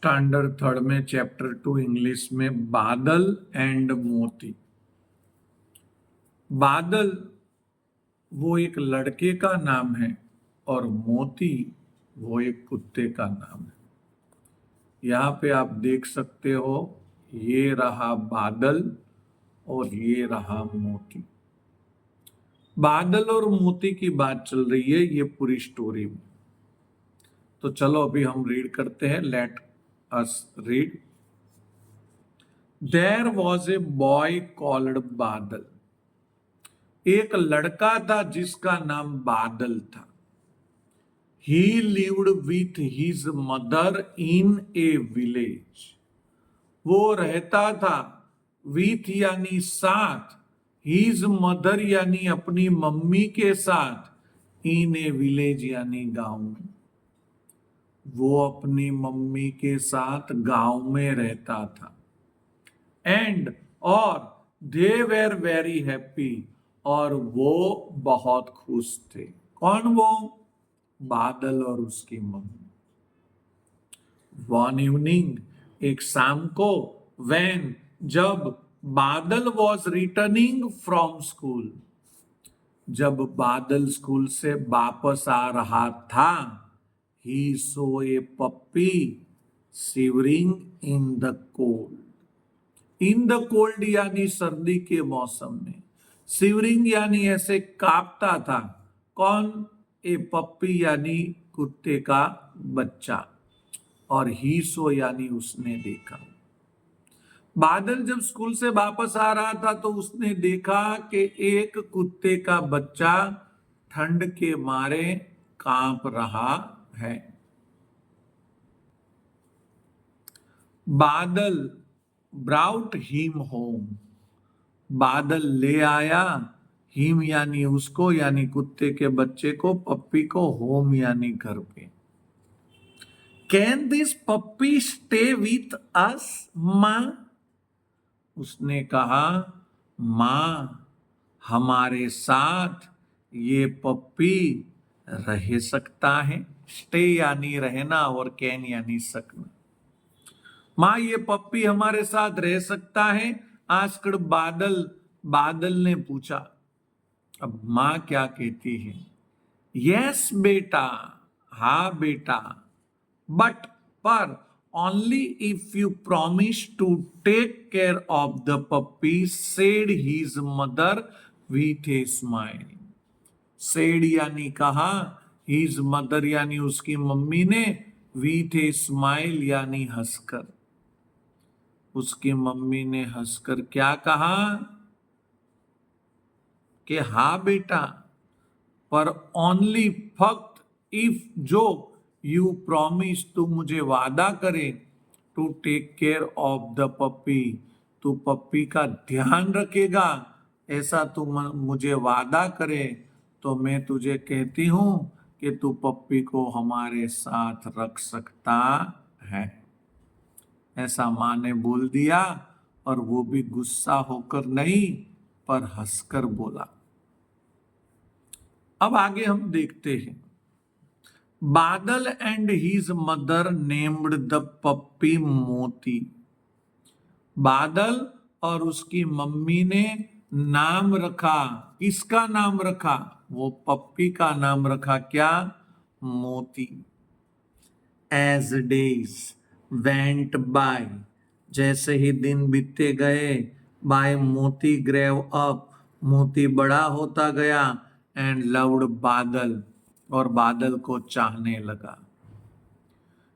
Standard third में chapter 2 English में बादल एंड मोती। बादल वो एक लड़के का नाम है और मोती वो एक कुत्ते का नाम है। यहाँ पे आप देख सकते हो, ये रहा बादल और ये रहा मोती। बादल और मोती की बात चल रही है ये पूरी स्टोरी में। तो चलो अभी हम रीड करते हैं। Let us read. There was a boy called Badal. एक लड़का था जिसका नाम बादल था। He lived with his mother in a village. वो रहता था with यानी साथ, his mother यानी अपनी मम्मी के साथ, in a village यानी गांव में। वो अपनी मम्मी के साथ गांव में रहता था। एंड और दे वेर वेरी हैप्पी, और वो बहुत खुश थे। कौन वो? बादल और उसकी मम्मी। वन इवनिंग, एक शाम को, व्हेन जब बादल वॉज रिटर्निंग फ्रॉम स्कूल, जब बादल स्कूल से वापस आ रहा था, he saw a puppy shivering in the cold. In the cold यानी सर्दी के मौसम में, शिवरिंग यानी ऐसे कांपता था। कौन? ए पप्पी यानी कुत्ते का बच्चा, और ही सो यानी उसने देखा। बादल जब स्कूल से वापस आ रहा था तो उसने देखा कि एक कुत्ते का बच्चा ठंड के मारे कांप रहा है। बादल ब्राउट हिम होम, बादल ले आया हिम यानी उसको, यानी कुत्ते के बच्चे को, पप्पी को, होम यानी घर पे। Can this puppy stay with us मां? उसने कहा, मां हमारे साथ ये पप्पी रह सकता है। स्टे यानी रहना और कैन यानी सकना। मां ये पप्पी हमारे साथ रह सकता है? आस्क्ड बादल, बादल ने पूछा। अब मां क्या कहती है? यस बेटा, हाँ बेटा, बट पर only if you promise to take care of the puppy, said his mother with a smile. Said यानी कहा, हिज मदर यानी उसकी मम्मी ने, विथ ए स्माइल यानी हंसकर। उसकी मम्मी ने हंसकर क्या कहा? कि हाँ बेटा, पर ओनली फक्त इफ जो, यू प्रॉमिस तू मुझे वादा करे, to take care of the puppy तू पप्पी का ध्यान रखेगा, ऐसा तू मुझे वादा करे तो मैं तुझे कहती हूं कि तू पप्पी को हमारे साथ रख सकता है। ऐसा मां ने बोल दिया, और वो भी गुस्सा होकर नहीं पर हंसकर बोला। अब आगे हम देखते हैं। Badal and his mother named the puppy Moti. Badal और उसकी मम्मी ने नाम रखा। किसका नाम रखा? वो पप्पी का नाम रखा। क्या? मोती। एज डेज वेंट बाय, जैसे ही दिन बीतते गए, बाय मोती ग्रेव अप, मोती बड़ा होता गया, एंड लव्ड बादल, और बादल को चाहने लगा।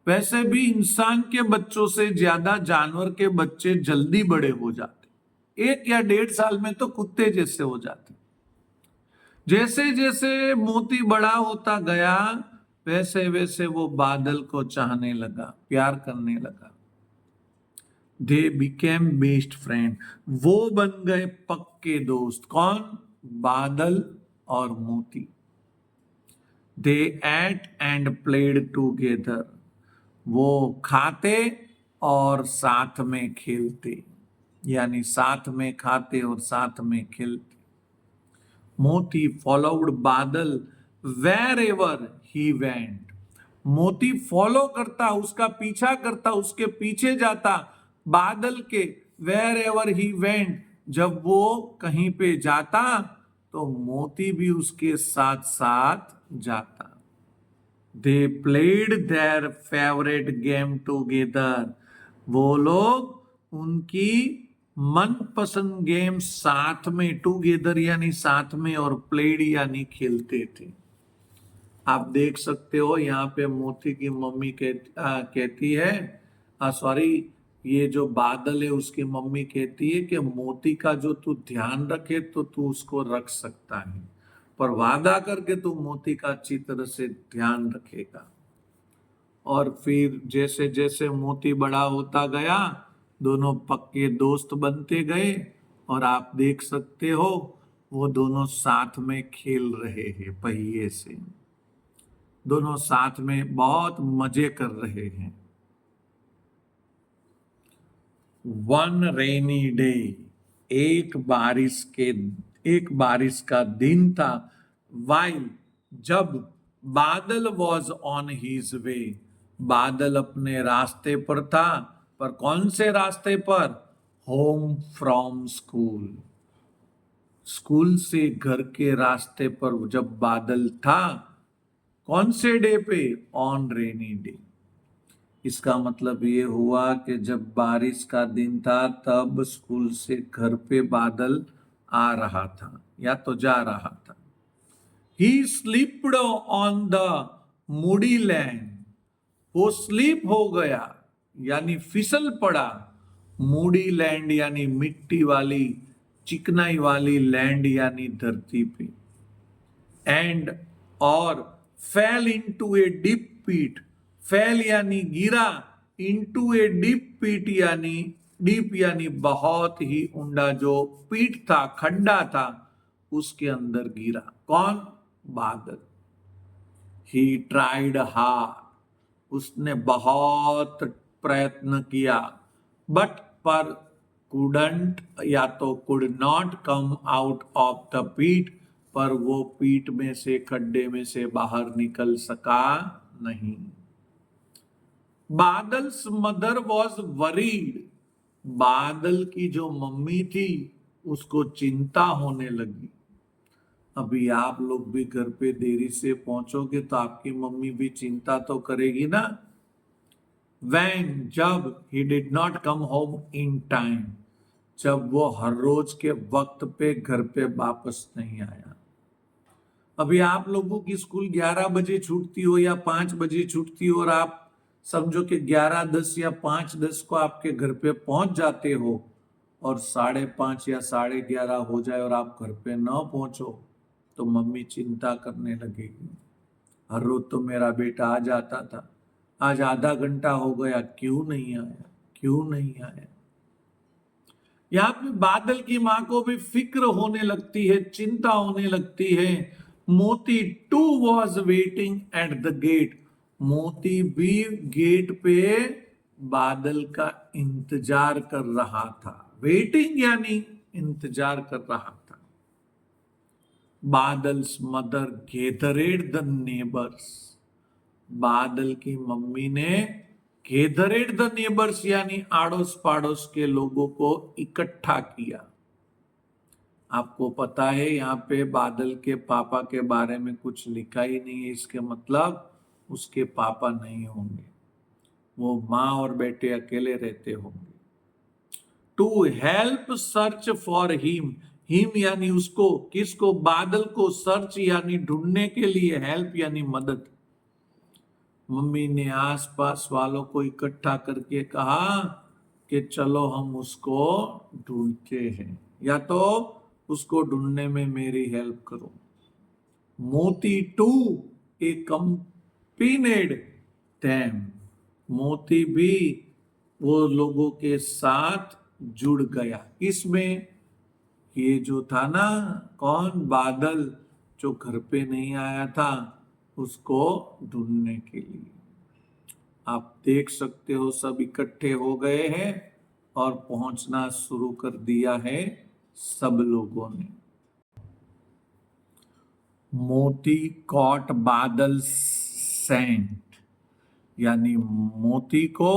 वैसे भी इंसान के बच्चों से ज्यादा जानवर के बच्चे जल्दी बड़े हो जाते, 1 या 1.5 साल में तो कुत्ते जैसे हो जाते। जैसे जैसे मोती बड़ा होता गया, वैसे वैसे वो बादल को चाहने लगा, प्यार करने लगा। दे बिकेम बेस्ट फ्रेंड, वो बन गए पक्के दोस्त। कौन? बादल और मोती। दे एट एंड प्लेड टूगेदर, वो खाते और साथ में खेलते, यानी साथ में खाते और साथ में खेलते। मोती फॉलोड बादल वेर एवर ही वेंट, मोती फॉलो करता, उसका पीछा करता, उसके पीछे जाता बादल के। वेर एवर ही वेंट, जब वो कहीं पे जाता तो मोती भी उसके साथ साथ जाता। They played their favourite game together, वो लोग उनकी मनपसंद गेम साथ में, टूगेदर यानी साथ में, और प्लेड यानी खेलते थे। आप देख सकते हो यहाँ पे मोती की मम्मी कहती है, सॉरी, ये जो बादल है उसकी मम्मी कहती है कि मोती का जो तू ध्यान रखे तो तू उसको रख सकता है, पर वादा करके तू मोती का अच्छी तरह से ध्यान रखेगा। और फिर जैसे जैसे मोती बड़ा होता गया, दोनों पक्के दोस्त बनते गए, और आप देख सकते हो वो दोनों साथ में खेल रहे हैं पहिए से, दोनों साथ में बहुत मजे कर रहे हैं। वन रेनी डे, एक बारिश का दिन था। वाइल, जब बादल वॉज ऑन हिज वे, बादल अपने रास्ते पर था, पर कौन से रास्ते पर? होम फ्रॉम स्कूल, स्कूल से घर के रास्ते पर जब बादल था। कौन से डे पे? On rainy day. इसका मतलब ये हुआ कि जब बारिश का दिन था तब स्कूल से घर पे बादल आ रहा था या तो जा रहा था। ही slipped on the Moody land, वो स्लीप हो गया यानी फिसल पड़ा। मूडी लैंड यानी मिट्टी वाली, चिकनाई वाली लैंड यानी धरती पे। एंड, और फेल इनटू ए डीप पीट, फेल यानी गिरा, इनटू ए डीप पीट यानी डीप यानी बहुत ही ऊंडा, जो पीट था, खड्डा था, उसके अंदर गिरा। कौन? बादल। ही ट्राइड हार्ड, उसने बहुत प्रयत्न किया, बट पर कुडंट या तो could not come out of the पीट, पर वो पीट में से, खड्डे में से बाहर निकल सका नहीं। बादल्स मदर वॉज वरीड, बादल की जो मम्मी थी उसको चिंता होने लगी। अभी आप लोग भी घर पे देरी से पहुंचोगे तो आपकी मम्मी भी चिंता तो करेगी ना। When, जब he did not come home in time, जब वो हर रोज के वक्त पे घर पे वापस नहीं आया। अभी आप लोगों की स्कूल 11 बजे छूटती हो या 5 बजे छूटती हो, और आप समझो कि 11:10 या 5:10 को आपके घर पे पहुंच जाते हो, और 5:30 या 11:30 हो जाए और आप घर पे ना पहुंचो, तो मम्मी चिंता करने लगेगी। हर रोज तो मेरा बेटा आ जाता था, आज आधा घंटा हो गया, क्यों नहीं आया, क्यों नहीं आया। यहां पे बादल की मां को भी फिक्र होने लगती है, चिंता होने लगती है। Moti too was waiting at the gate, Moti भी गेट पे बादल का इंतजार कर रहा था। वेटिंग यानी इंतजार कर रहा था। बादल्स मदर गेदरेड द नेबर्स, बादल की मम्मी ने गेदरेड द नेबर्स यानी आड़ोस पाड़ोस के लोगों को इकट्ठा किया। आपको पता है यहाँ पे बादल के पापा के बारे में कुछ लिखा ही नहीं है, इसके मतलब उसके पापा नहीं होंगे, वो माँ और बेटे अकेले रहते होंगे। To help search for him, him यानी उसको, किसको? बादल को। सर्च यानी ढूंढने के लिए, हेल्प यानी मदद। मम्मी ने आसपास वालों को इकट्ठा करके कहा कि चलो हम उसको ढूंढते हैं, या तो उसको ढूंढने में मेरी हेल्प करो। मोती टू ए कंपीनेड देम, मोती भी वो लोगों के साथ जुड़ गया। इसमें ये जो था ना, कौन? बादल, जो घर पे नहीं आया था उसको ढूंढने के लिए। आप देख सकते हो सब इकट्ठे हो गए हैं और पहुंचना शुरू कर दिया है सब लोगों ने। मोती कॉट बादल सेंट, यानी मोती को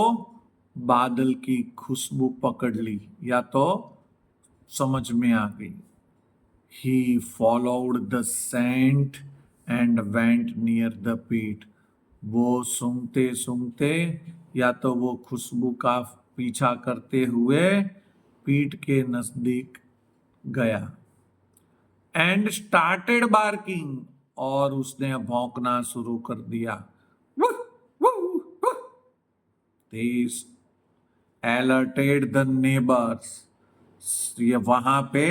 बादल की खुशबू पकड़ ली या तो समझ में आ गई। He followed the scent and went near the pit. वो सूंघते सूंघते या तो वो खुशबू का पीछा करते हुए पीठ के नजदीक गया। एंड स्टार्टेड बार्किंग, और उसने भौंकना शुरू कर दिया। वुह, वुह, वुह। This alerted the neighbors. ये वहां पे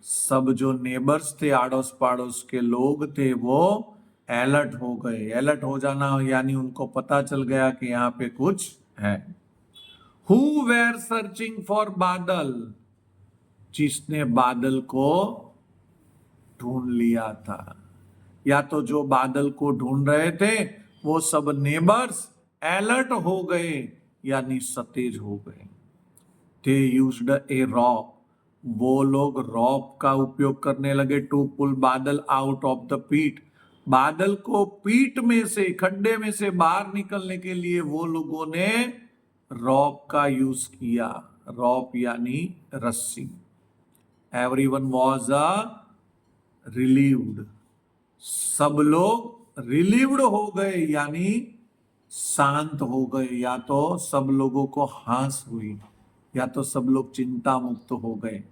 सब जो नेबर्स थे, आड़ोस पाड़ोस के लोग थे, वो अलर्ट हो गए। अलर्ट हो जाना यानी उनको पता चल गया कि यहाँ पे कुछ है। हु वेर सर्चिंग फॉर बादल, जिसने बादल को ढूंढ लिया था, या तो जो बादल को ढूंढ रहे थे वो सब नेबर्स अलर्ट हो गए यानी सतेज हो गए। दे यूज्ड ए रॉक, वो लोग रॉक का उपयोग करने लगे टू पुल बादल आउट ऑफ द पीट, बादल को पीट में से, खड्डे में से बाहर निकलने के लिए वो लोगों ने रॉक का यूज किया। रॉक यानी रस्सी। एवरीवन वॉज रिलीव्ड, सब लोग रिलीव्ड हो गए यानी शांत हो गए, या तो सब लोगों को हांस हुई या तो सब लोग चिंता मुक्त हो गए।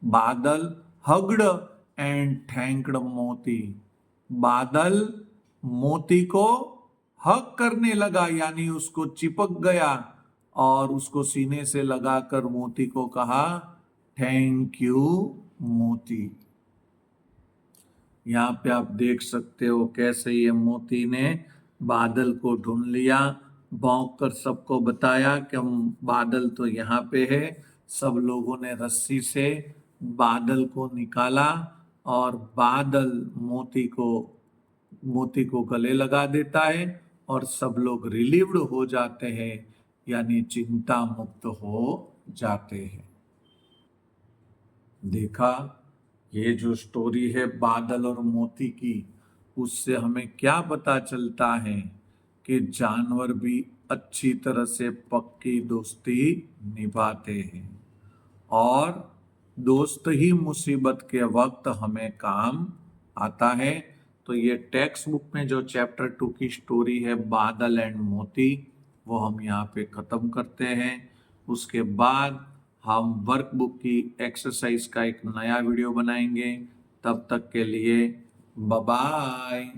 बादल हग्ड एंड थैंक्ड मोती, बादल मोती को हग करने लगा यानी उसको चिपक गया और उसको सीने से लगाकर मोती को कहा थैंक यू मोती। यहाँ पे आप देख सकते हो कैसे ये मोती ने बादल को ढूंढ लिया, भौंक कर सबको बताया कि हम बादल तो यहाँ पे है। सब लोगों ने रस्सी से बादल को निकाला और बादल मोती को गले लगा देता है और सब लोग रिलीव्ड हो जाते हैं यानी चिंता मुक्त हो जाते हैं। देखा, ये जो स्टोरी है बादल और मोती की, उससे हमें क्या पता चलता है कि जानवर भी अच्छी तरह से पक्की दोस्ती निभाते हैं और दोस्त ही मुसीबत के वक्त हमें काम आता है। तो ये टेक्स्ट बुक में जो चैप्टर 2 की स्टोरी है बादल एंड मोती, वो हम यहाँ पे खत्म करते हैं। उसके बाद हम वर्कबुक की एक्सरसाइज का एक नया वीडियो बनाएंगे। तब तक के लिए बाय बाय।